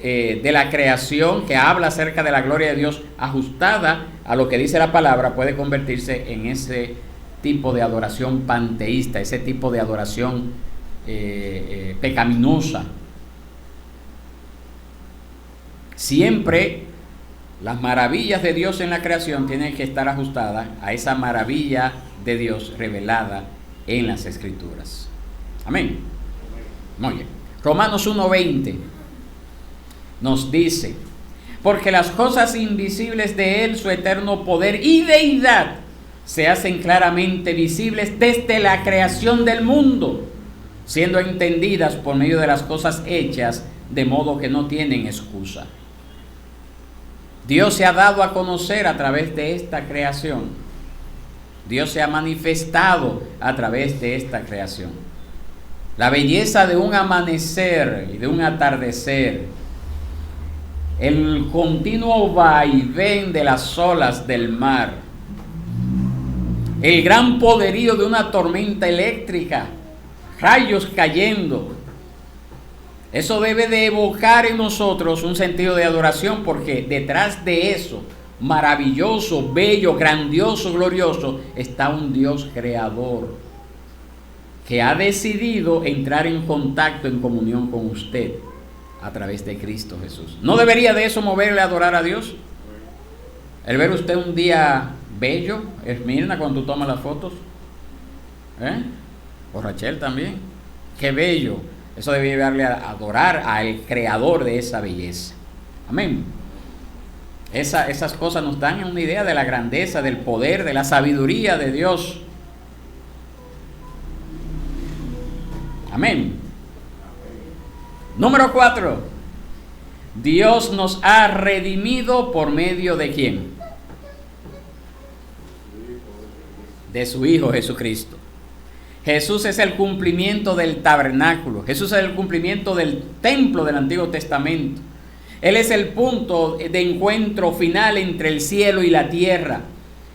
de la creación que habla acerca de la gloria de Dios ajustada a lo que dice la palabra, puede convertirse en ese tipo de adoración panteísta, ese tipo de adoración pecaminosa. Siempre las maravillas de Dios en la creación tienen que estar ajustadas a esa maravilla de Dios revelada en las Escrituras. Amén. Muy bien. Romanos 1:20 nos dice: porque las cosas invisibles de Él, su eterno poder y deidad, se hacen claramente visibles desde la creación del mundo, siendo entendidas por medio de las cosas hechas, de modo que no tienen excusa. Dios se ha dado a conocer a través de esta creación. Dios se ha manifestado a través de esta creación. La belleza de un amanecer y de un atardecer, el continuo vaivén de las olas del mar, el gran poderío de una tormenta eléctrica, rayos cayendo. Eso debe de evocar en nosotros un sentido de adoración, porque detrás de eso, maravilloso, bello, grandioso, glorioso, está un Dios creador que ha decidido entrar en contacto, en comunión con usted a través de Cristo Jesús. ¿No debería de eso moverle a adorar a Dios? El ver usted un día bello, Esmirna, cuando tú tomas las fotos, o Rachel también, qué bello. Eso debe llevarle a adorar al creador de esa belleza. Amén. Esas cosas nos dan una idea de la grandeza, del poder, de la sabiduría de Dios. Amén. Número 4. Dios nos ha redimido por medio de ¿quién? De su Hijo Jesucristo. Jesús es el cumplimiento del tabernáculo. Jesús es el cumplimiento del templo del Antiguo Testamento. Él es el punto de encuentro final entre el cielo y la tierra.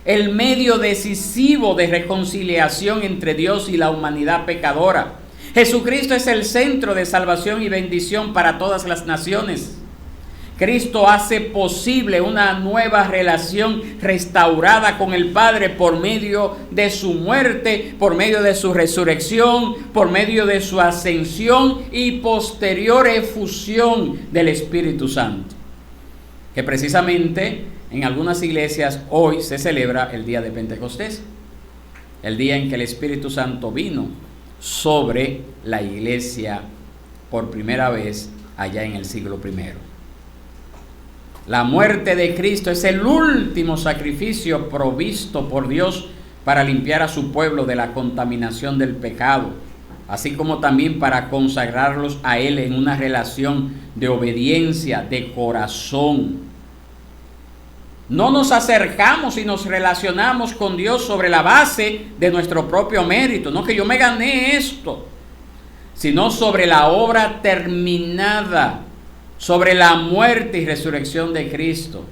El medio decisivo de reconciliación entre Dios y la humanidad pecadora. Jesucristo es el centro de salvación y bendición para todas las naciones. Cristo hace posible una nueva relación restaurada con el Padre por medio de su muerte, por medio de su resurrección, por medio de su ascensión y posterior efusión del Espíritu Santo. Que precisamente en algunas iglesias hoy se celebra el día de Pentecostés, el día en que el Espíritu Santo vino sobre la iglesia por primera vez allá en el siglo I. La muerte de Cristo es el último sacrificio provisto por Dios para limpiar a su pueblo de la contaminación del pecado, así como también para consagrarlos a Él en una relación de obediencia de corazón. No nos acercamos y nos relacionamos con Dios sobre la base de nuestro propio mérito, no que yo me gané esto, sino sobre la obra terminada, sobre la muerte y resurrección de Cristo.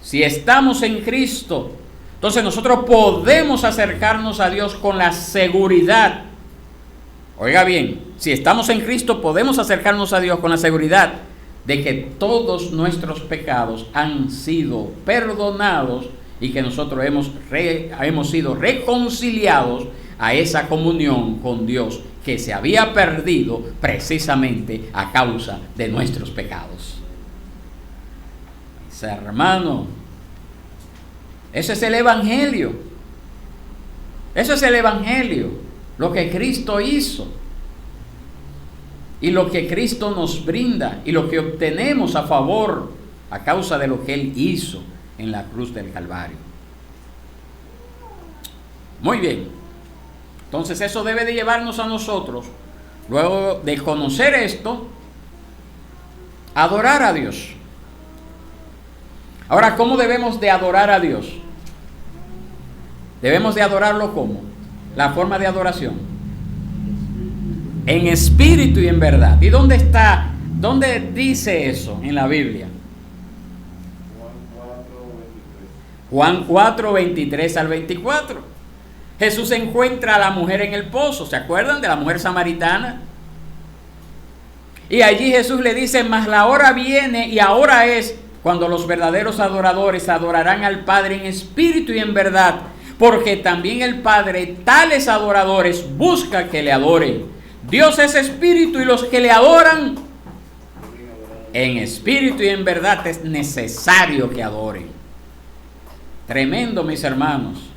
Si estamos en Cristo, entonces nosotros podemos acercarnos a Dios con la seguridad. Oiga bien, si estamos en Cristo, podemos acercarnos a Dios con la seguridad de que todos nuestros pecados han sido perdonados y que nosotros hemos sido reconciliados a esa comunión con Dios que se había perdido precisamente a causa de nuestros pecados. Mis hermanos, ese es el Evangelio. Eso es el Evangelio, lo que Cristo hizo y lo que Cristo nos brinda y lo que obtenemos a favor a causa de lo que Él hizo en la cruz del Calvario. Muy bien. Entonces eso debe de llevarnos a nosotros, luego de conocer esto, a adorar a Dios. Ahora, ¿cómo debemos de adorar a Dios? Debemos de adorarlo ¿cómo? La forma de adoración. En espíritu y en verdad. ¿Y dónde está? ¿Dónde dice eso en la Biblia? Juan 4, 23 al 24. Jesús encuentra a la mujer en el pozo. ¿Se acuerdan de la mujer samaritana? Y allí Jesús le dice: mas la hora viene y ahora es cuando los verdaderos adoradores adorarán al Padre en espíritu y en verdad, porque también el Padre tales adoradores busca que le adoren. Dios es espíritu y los que le adoran en espíritu y en verdad es necesario que adoren. Tremendo, mis hermanos.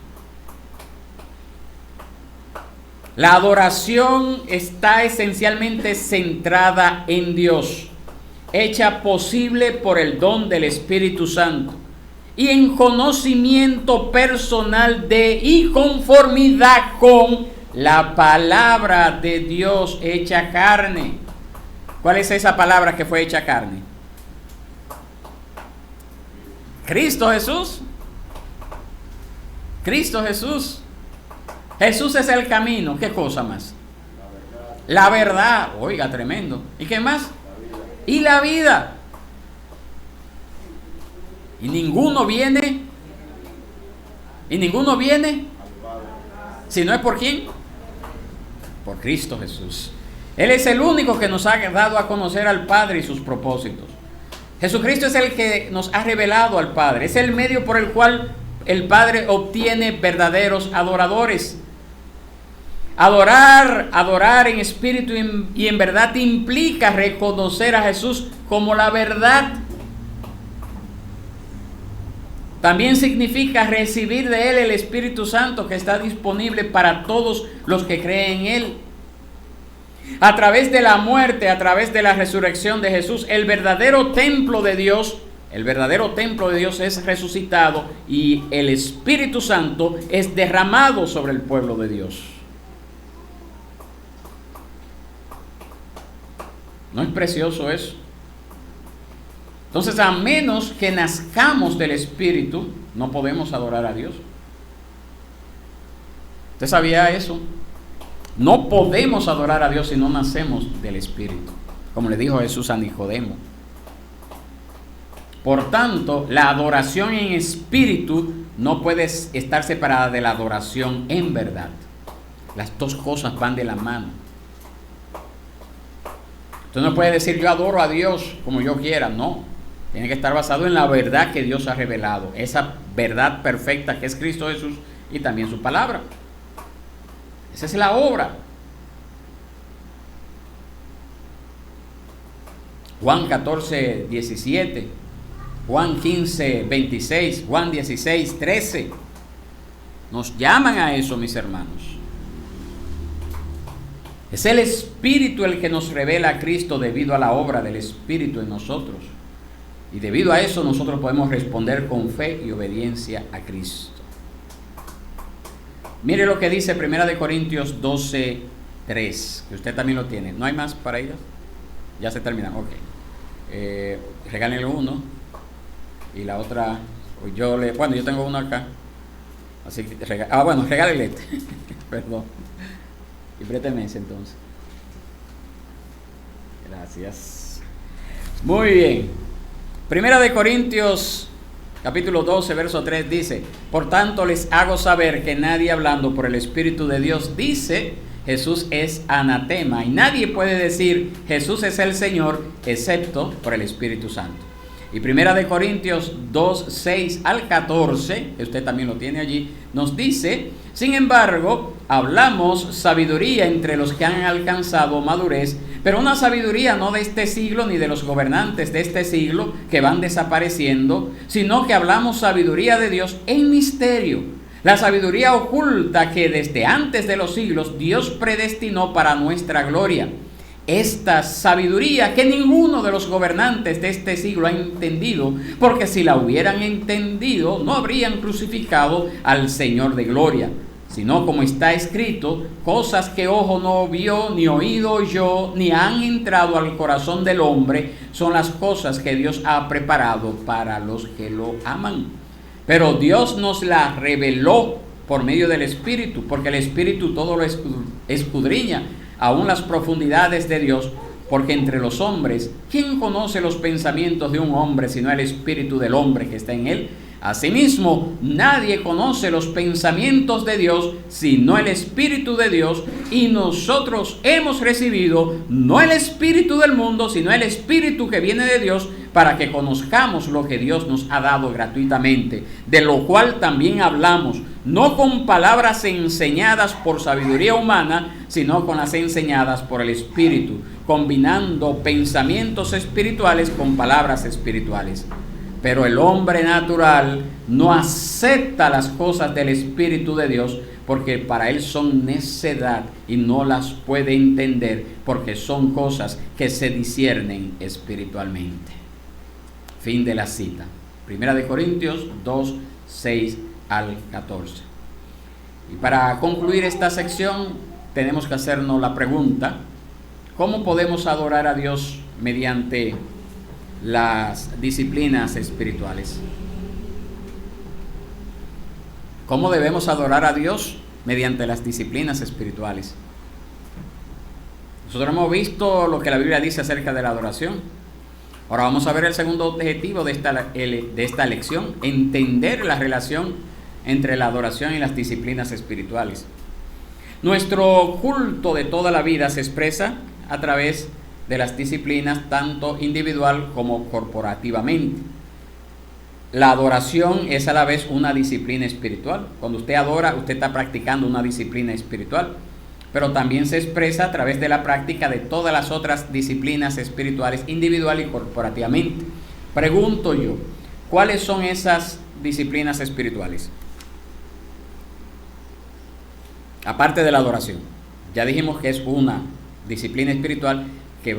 La adoración está esencialmente centrada en Dios, hecha posible por el don del Espíritu Santo y en conocimiento personal de y conformidad con la palabra de Dios hecha carne. ¿Cuál es esa palabra que fue hecha carne? Cristo Jesús. Cristo Jesús. Jesús es el camino. ¿Qué cosa más? La verdad. Oiga, tremendo. ¿Y qué más? Y la vida. Y ninguno viene. Si no es por quién. Por Cristo Jesús. Él es el único que nos ha dado a conocer al Padre y sus propósitos. Jesucristo es el que nos ha revelado al Padre. Es el medio por el cual el Padre obtiene verdaderos adoradores. Adorar en espíritu y en verdad implica reconocer a Jesús como la verdad. También significa recibir de Él el Espíritu Santo que está disponible para todos los que creen en Él. A través de la muerte, a través de la resurrección de Jesús, el verdadero templo de Dios es resucitado y el Espíritu Santo es derramado sobre el pueblo de Dios. ¿No es precioso eso? Entonces, a menos que nazcamos del Espíritu, no podemos adorar a Dios. ¿Usted sabía eso? No podemos adorar a Dios si no nacemos del Espíritu, como le dijo Jesús a Nicodemo. Por tanto, la adoración en espíritu no puede estar separada de la adoración en verdad. Las dos cosas van de la mano. Usted no puede decir yo adoro a Dios como yo quiera, no. Tiene que estar basado en la verdad que Dios ha revelado, esa verdad perfecta que es Cristo Jesús y también su palabra. Esa es la obra. Juan 14, 17, Juan 15, 26, Juan 16, 13. Nos llaman a eso, mis hermanos. Es el Espíritu el que nos revela a Cristo debido a la obra del Espíritu en nosotros. Y debido a eso nosotros podemos responder con fe y obediencia a Cristo. Mire lo que dice 1 Corintios 12, 3, que usted también lo tiene. ¿No hay más para ellos? Ya se terminan, ok. Regálenle uno y la otra, yo tengo uno acá. Así que, regálele este. Perdón. Y présteme ese entonces. Gracias. Muy bien. 1 Corintios capítulo 12, verso 3 dice: por tanto les hago saber que nadie hablando por el Espíritu de Dios dice Jesús es anatema, y nadie puede decir Jesús es el Señor excepto por el Espíritu Santo. Y 1 Corintios 2, 6 al 14, que usted también lo tiene allí, nos dice: sin embargo, hablamos sabiduría entre los que han alcanzado madurez, pero una sabiduría no de este siglo ni de los gobernantes de este siglo que van desapareciendo, sino que hablamos sabiduría de Dios en misterio, la sabiduría oculta que desde antes de los siglos Dios predestinó para nuestra gloria. Esta sabiduría que ninguno de los gobernantes de este siglo ha entendido, porque si la hubieran entendido no habrían crucificado al Señor de gloria, sino como está escrito: cosas que ojo no vio, ni oído oyó, ni han entrado al corazón del hombre, son las cosas que Dios ha preparado para los que lo aman. Pero Dios nos la reveló por medio del Espíritu, porque el Espíritu todo lo escudriña, aún las profundidades de Dios, porque entre los hombres, ¿quién conoce los pensamientos de un hombre sino el espíritu del hombre que está en él? Asimismo, nadie conoce los pensamientos de Dios sino el Espíritu de Dios, y nosotros hemos recibido no el espíritu del mundo, sino el Espíritu que viene de Dios, para que conozcamos lo que Dios nos ha dado gratuitamente, de lo cual también hablamos, no con palabras enseñadas por sabiduría humana, sino con las enseñadas por el Espíritu, combinando pensamientos espirituales con palabras espirituales. Pero el hombre natural no acepta las cosas del Espíritu de Dios, porque para él son necedad y no las puede entender, porque son cosas que se disciernen espiritualmente. Fin de la cita. 1 Corintios 2, 6 al 14. Y para concluir esta sección, tenemos que hacernos la pregunta: ¿cómo podemos adorar a Dios mediante las disciplinas espirituales? ¿Cómo debemos adorar a Dios mediante las disciplinas espirituales? Nosotros hemos visto lo que la Biblia dice acerca de la adoración. Ahora vamos a ver el segundo objetivo de esta lección: entender la relación entre la adoración y las disciplinas espirituales. Nuestro culto de toda la vida se expresa a través de las disciplinas, tanto individual como corporativamente. La adoración es a la vez una disciplina espiritual. Cuando usted adora, usted está practicando una disciplina espiritual, pero también se expresa a través de la práctica de todas las otras disciplinas espirituales, individual y corporativamente. Pregunto yo, ¿cuáles son esas disciplinas espirituales? Aparte de la adoración, ya dijimos que es una disciplina espiritual que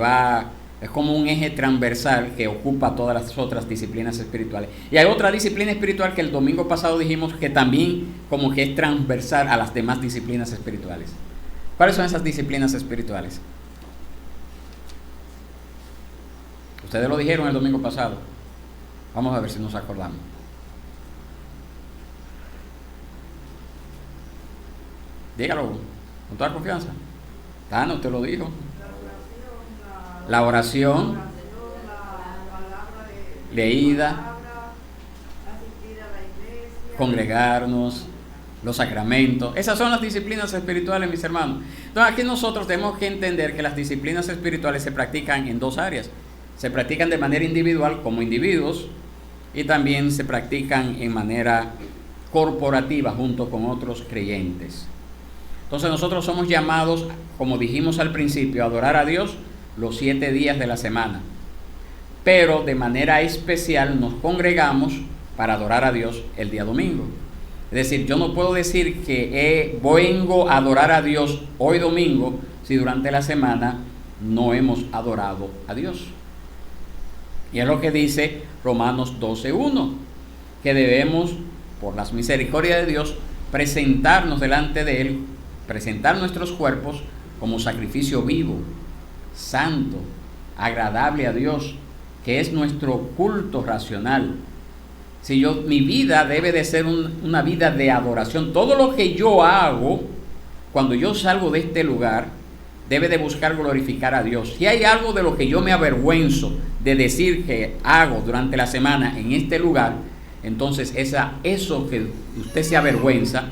es como un eje transversal que ocupa todas las otras disciplinas espirituales. Y hay otra disciplina espiritual que el domingo pasado dijimos que también como que es transversal a las demás disciplinas espirituales. ¿Cuáles son esas disciplinas espirituales? Ustedes lo dijeron el domingo pasado. Vamos a ver si nos acordamos. Dígalo con toda confianza. Tano, usted lo dijo. La oración, leída, congregarnos, los sacramentos. Esas son las disciplinas espirituales, mis hermanos. Entonces aquí nosotros tenemos que entender que las disciplinas espirituales se practican en dos áreas. Se practican de manera individual como individuos y también se practican en manera corporativa junto con otros creyentes. Entonces nosotros somos llamados, como dijimos al principio, a adorar a Dios los 7 días de la semana. Pero de manera especial nos congregamos para adorar a Dios el día domingo. Es decir, yo no puedo decir que vengo a adorar a Dios hoy domingo si durante la semana no hemos adorado a Dios. Y es lo que dice Romanos 12:1, que debemos, por las misericordias de Dios, presentarnos delante de Él, presentar nuestros cuerpos como sacrificio vivo, santo, agradable a Dios, que es nuestro culto racional. Mi vida debe de ser una vida de adoración. Todo lo que yo hago cuando yo salgo de este lugar debe de buscar glorificar a Dios. Si hay algo de lo que yo me avergüenzo de decir que hago durante la semana en este lugar, entonces eso que usted se avergüenza,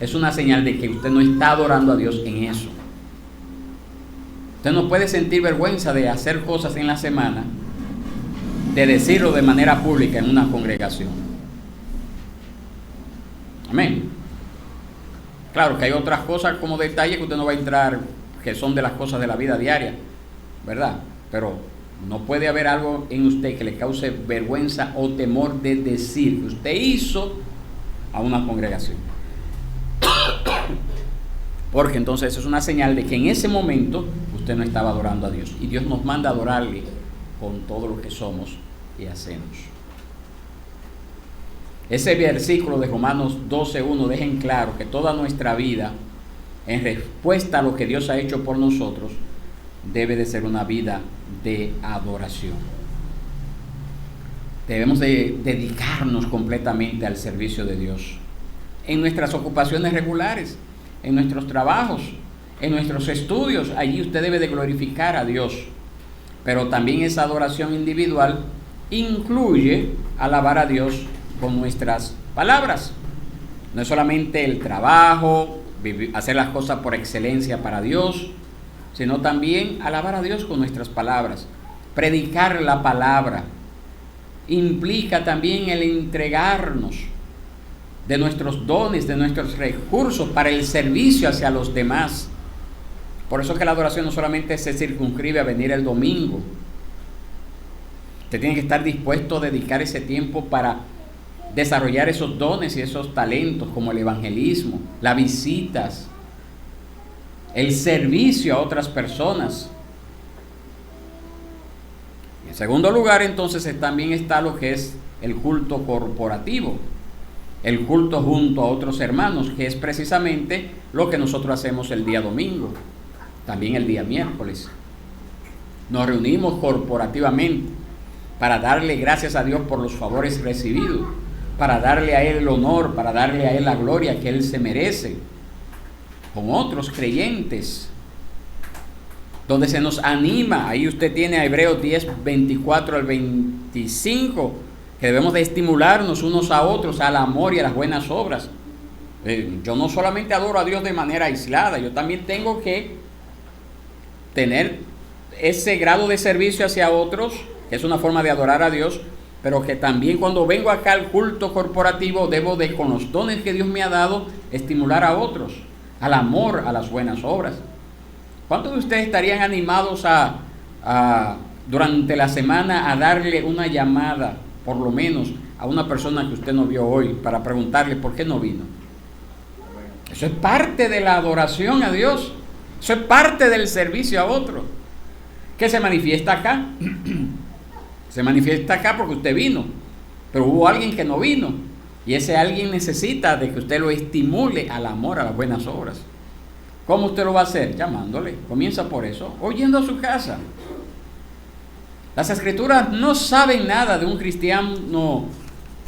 es una señal de que usted no está adorando a Dios en eso. Usted no puede sentir vergüenza de hacer cosas en la semana, de decirlo de manera pública en una congregación. Amén. Claro que hay otras cosas como detalles que usted no va a entrar, que son de las cosas de la vida diaria, ¿verdad? Pero no puede haber algo en usted que le cause vergüenza o temor de decir que usted hizo a una congregación. Porque entonces eso es una señal de que en ese momento usted no estaba adorando a Dios. Y Dios nos manda a adorarle con todo lo que somos y hacemos. Ese versículo de Romanos 12:1 deja en claro que toda nuestra vida, en respuesta a lo que Dios ha hecho por nosotros, debe de ser una vida de adoración. Debemos de dedicarnos completamente al servicio de Dios. En nuestras ocupaciones regulares, en nuestros trabajos, en nuestros estudios, allí usted debe de glorificar a Dios. Pero también esa adoración individual incluye alabar a Dios con nuestras palabras. No es solamente el trabajo, hacer las cosas por excelencia para Dios, sino también alabar a Dios con nuestras palabras. Predicar la palabra implica también el entregarnos de nuestros dones, de nuestros recursos para el servicio hacia los demás. Por eso que la adoración no solamente se circunscribe a venir el domingo. Usted tiene que estar dispuesto a dedicar ese tiempo para desarrollar esos dones y esos talentos, como el evangelismo, las visitas, el servicio a otras personas. En segundo lugar, entonces, también está lo que es el culto corporativo, el culto junto a otros hermanos, que es precisamente lo que nosotros hacemos el día domingo, también el día miércoles. Nos reunimos corporativamente para darle gracias a Dios por los favores recibidos, para darle a Él el honor, para darle a Él la gloria que Él se merece, con otros creyentes, donde se nos anima. Ahí usted tiene a Hebreos 10, 24 al 25, que debemos de estimularnos unos a otros al amor y a las buenas obras. Yo no solamente adoro a Dios de manera aislada, yo también tengo que tener ese grado de servicio hacia otros, que es una forma de adorar a Dios, pero que también cuando vengo acá al culto corporativo debo de, con los dones que Dios me ha dado, estimular a otros al amor, a las buenas obras. ¿Cuántos de ustedes estarían animados durante la semana a darle una llamada, por lo menos, a una persona que usted no vio hoy, para preguntarle por qué no vino? Eso es parte de la adoración a Dios. Eso es parte del servicio a otro. ¿Qué se manifiesta acá? Se manifiesta acá porque usted vino, pero hubo alguien que no vino, y ese alguien necesita de que usted lo estimule al amor, a las buenas obras. ¿Cómo usted lo va a hacer? Llamándole. Comienza por eso, o yendo a su casa. Las Escrituras no saben nada de un cristiano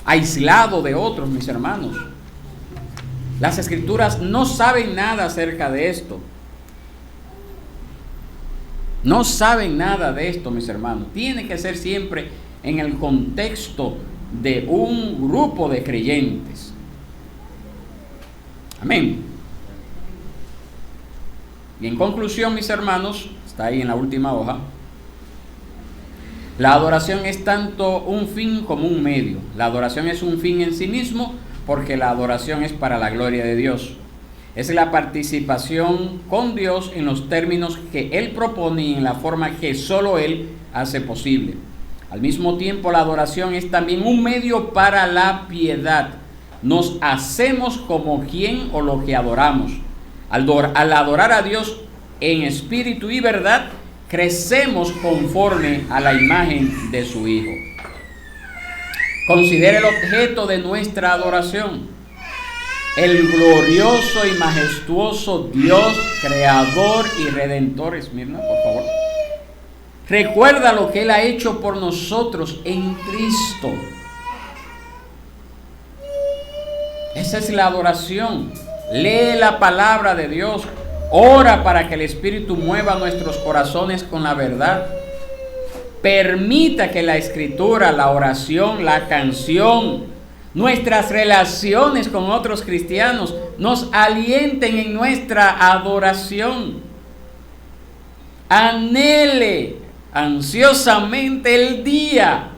aislado de otros, mis hermanos. Las Escrituras no saben nada acerca de esto. No saben nada de esto, mis hermanos. Tiene que ser siempre en el contexto de un grupo de creyentes. Amén. Y en conclusión, mis hermanos, está ahí en la última hoja, La adoración es tanto un fin como un medio. La adoración es un fin en sí mismo porque la adoración es para la gloria de Dios. Es la participación con Dios en los términos que Él propone y en la forma que solo Él hace posible. Al mismo tiempo, la adoración es también un medio para la piedad. Nos hacemos como quien o lo que adoramos. Al adorar a Dios en espíritu y verdad, crecemos conforme a la imagen de su Hijo. Considere el objeto de nuestra adoración. El glorioso y majestuoso Dios, creador y redentor. Esmirna, por favor. Recuerda lo que Él ha hecho por nosotros en Cristo. Esa es la adoración. Lee la palabra de Dios. Ora para que el Espíritu mueva nuestros corazones con la verdad. Permita que la escritura, la oración, la canción, nuestras relaciones con otros cristianos nos alienten en nuestra adoración. Anhele ansiosamente el día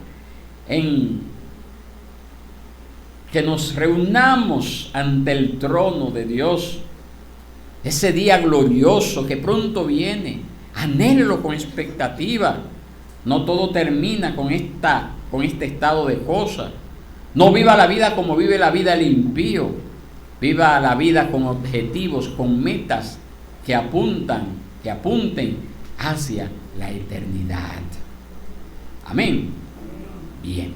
en que nos reunamos ante el trono de Dios. Ese día glorioso que pronto viene. Anhélelo con expectativa. No todo termina con este estado de cosas. No viva la vida como vive la vida el impío. Viva la vida con objetivos, con metas que apunten hacia la eternidad. Amén. Bien,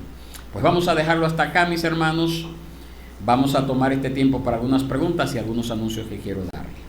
pues vamos a dejarlo hasta acá, mis hermanos. Vamos a tomar este tiempo para algunas preguntas y algunos anuncios que quiero darle.